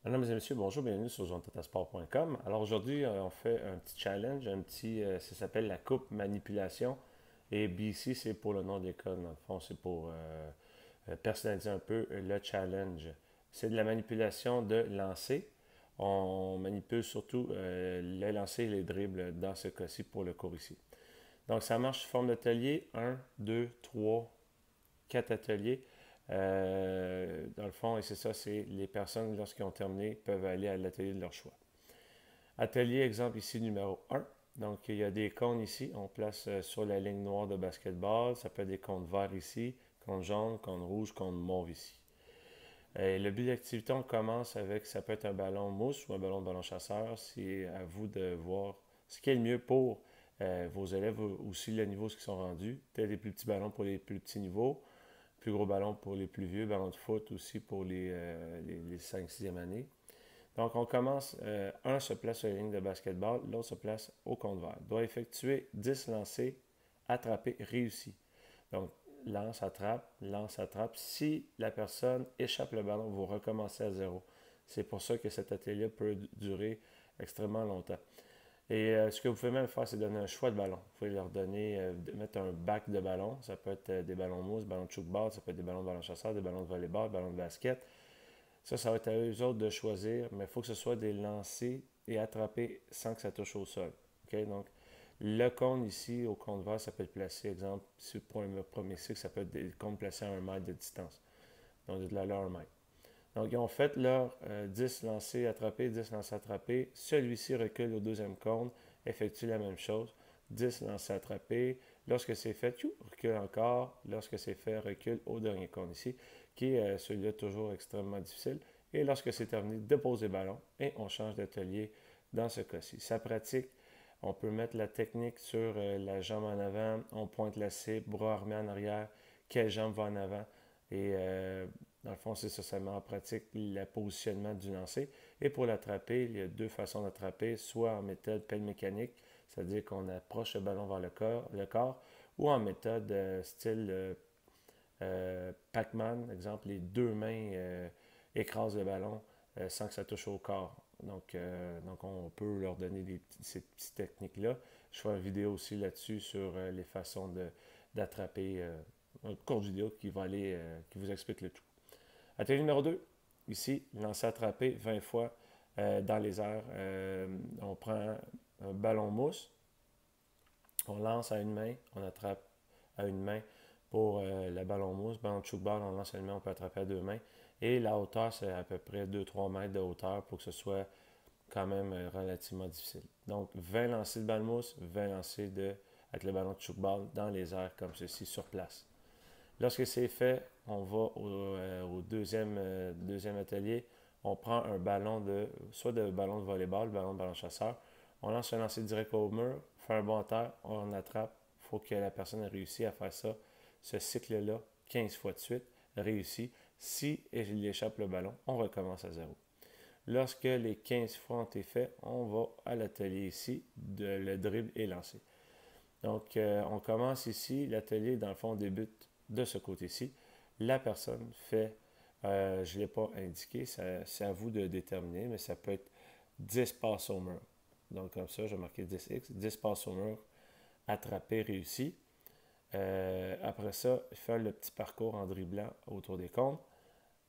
Mesdames et messieurs, bonjour, bienvenue sur zonetatasport.com. Alors aujourd'hui, on fait un petit challenge, ça s'appelle la coupe manipulation. Et BC, c'est pour le nom de l'école, dans le fond, c'est pour personnaliser un peu le challenge. C'est de la manipulation de lancer. On manipule surtout les lancers et les dribbles dans ce cas-ci pour le cours ici. Donc ça marche sous forme d'atelier, un, 2, 3, 4 ateliers. Dans le fond, et c'est ça, c'est les personnes, lorsqu'ils ont terminé, peuvent aller à l'atelier de leur choix. Atelier, exemple ici, numéro un. Donc, il y a des cônes ici. On place sur la ligne noire de basketball. Ça peut être des cônes verts ici, cônes jaunes, cônes rouges, cônes mauves ici. Et le but d'activité, on commence avec, ça peut être un ballon mousse ou un ballon chasseur. C'est à vous de voir ce qui est le mieux pour vos élèves, aussi le niveau ce qu'ils sont rendus. Peut-être des plus petits ballons pour les plus petits niveaux, plus gros ballon pour les plus vieux, ballon de foot aussi pour les 5-6e années. Donc, on commence, un se place sur la ligne de basketball, l'autre se place au compte vert. Doit effectuer 10 lancers, attrapés, réussis. Donc, lance, attrape. Si la personne échappe le ballon, vous recommencez à zéro. C'est pour ça que cet atelier peut durer extrêmement longtemps. Et ce que vous pouvez même faire, c'est donner un choix de ballon. Vous pouvez leur donner, mettre un bac de ballon. Ça peut être des ballons mousse, ballons de chouque-ball, ça peut être des ballons de ballon chasseur, des ballons de volleyball, des ballons de basket. Ça va être à eux autres de choisir, mais il faut que ce soit des lancers et attrapés sans que ça touche au sol. OK? Donc, le cône ici, au cône vert, ça peut être placé, exemple, pour un premier cycle, ça peut être des cônes placés à 1 mètre de distance. Donc, de là, 1 mètre. Donc, ils ont fait leur 10 lancers attrapés, 10 lancers attrapés. Celui-ci recule au deuxième cône, effectue la même chose. 10 lancers attrapés. Lorsque c'est fait, recule encore. Lorsque c'est fait, recule au dernier cône ici, qui est celui-là toujours extrêmement difficile. Et lorsque c'est terminé, dépose les ballons et on change d'atelier dans ce cas-ci. Ça pratique. On peut mettre la technique sur la jambe en avant, on pointe la cible, bras armés en arrière, quelle jambe va en avant. Et dans le fond, c'est ça, ça met en pratique le positionnement du lancer. Et pour l'attraper, il y a deux façons d'attraper, soit en méthode pelle mécanique, c'est-à-dire qu'on approche le ballon vers le corps ou en méthode style Pac-Man, exemple, les deux mains écrasent le ballon sans que ça touche au corps. Donc on peut leur donner ces petites techniques-là. Je ferai une vidéo aussi là-dessus sur les façons d'attraper, un court vidéo qui vous explique le tout. Atelier numéro 2, ici, lancer attrapé 20 fois dans les airs. On prend un ballon mousse, on lance à une main, on attrape à une main pour le ballon mousse. Ballon de shootball, on lance à une main, on peut attraper à deux mains. Et la hauteur, c'est à peu près 2-3 mètres de hauteur pour que ce soit quand même relativement difficile. Donc, 20 lancers de ballon mousse, 20 lancers avec le ballon de shootball dans les airs comme ceci sur place. Lorsque c'est fait, on va au deuxième atelier. On prend un ballon soit de ballon de volleyball, ballon chasseur. On lance un lancer direct au mur, fait un bon terre, on attrape. Il faut que la personne ait réussi à faire ça, ce cycle-là, 15 fois de suite, réussi. Si il échappe le ballon, on recommence à zéro. Lorsque les 15 fois ont été faits, on va à l'atelier ici, le dribble est lancé. Donc, on commence ici, l'atelier, dans le fond, débute de ce côté-ci. La personne fait, je ne l'ai pas indiqué, c'est à vous de déterminer, mais ça peut être 10 passes au mur. Donc, comme ça, je vais marquer 10x, 10 passes au mur, attrapé, réussi. Après ça, faire le petit parcours en dribblant autour des cônes.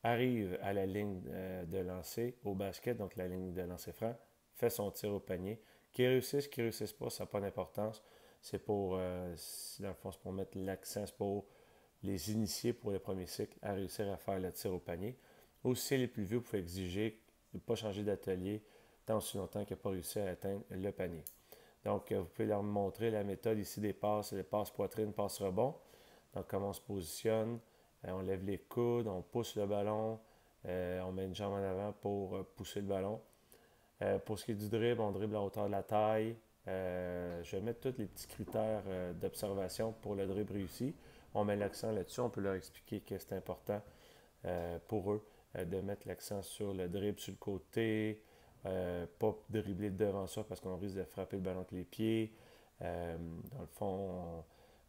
Arrive à la ligne de lancer au basket, donc la ligne de lancer franc, fait son tir au panier. Qui réussisse, qui ne réussisse pas, ça n'a pas d'importance. C'est pour, dans le fond, c'est pour mettre l'accent, c'est pour les initier pour le premier cycle à réussir à faire le tir au panier. Ou si c'est les plus vieux, vous pouvez exiger de ne pas changer d'atelier tant aussi longtemps qu'il n'a pas réussi à atteindre le panier. Donc, vous pouvez leur montrer la méthode ici des passes, les passes poitrine, passes rebond. Donc, comment on se positionne, on lève les coudes, on pousse le ballon, on met une jambe en avant pour pousser le ballon. Pour ce qui est du dribble, on dribble à hauteur de la taille. Je vais mettre tous les petits critères d'observation pour le dribble réussi. On met l'accent là-dessus, on peut leur expliquer que c'est important pour eux de mettre l'accent sur le dribble sur le côté, pas dribbler devant ça parce qu'on risque de frapper le ballon avec les pieds. Dans le fond,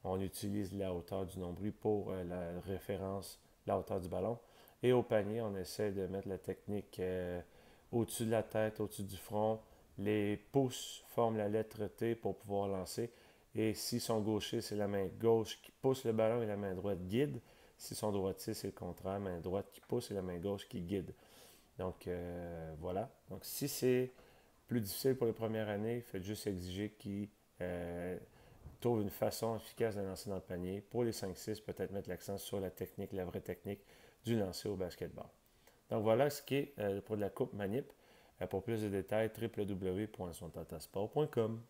on utilise la hauteur du nombril pour la référence, la hauteur du ballon. Et au panier, on essaie de mettre la technique au-dessus de la tête, au-dessus du front. Les pouces forment la lettre T pour pouvoir lancer. Et si son gaucher, c'est la main gauche qui pousse le ballon et la main droite guide. Si son droitier, c'est le contraire, main droite qui pousse et la main gauche qui guide. Donc voilà. Donc si c'est plus difficile pour les premières années, faites juste exiger qu'il trouve une façon efficace de lancer dans le panier. Pour les 5-6, peut-être mettre l'accent sur la technique, la vraie technique du lancer au basketball. Donc voilà ce qui est pour la Coupe Manip. Pour plus de détails, www.sontatasport.com.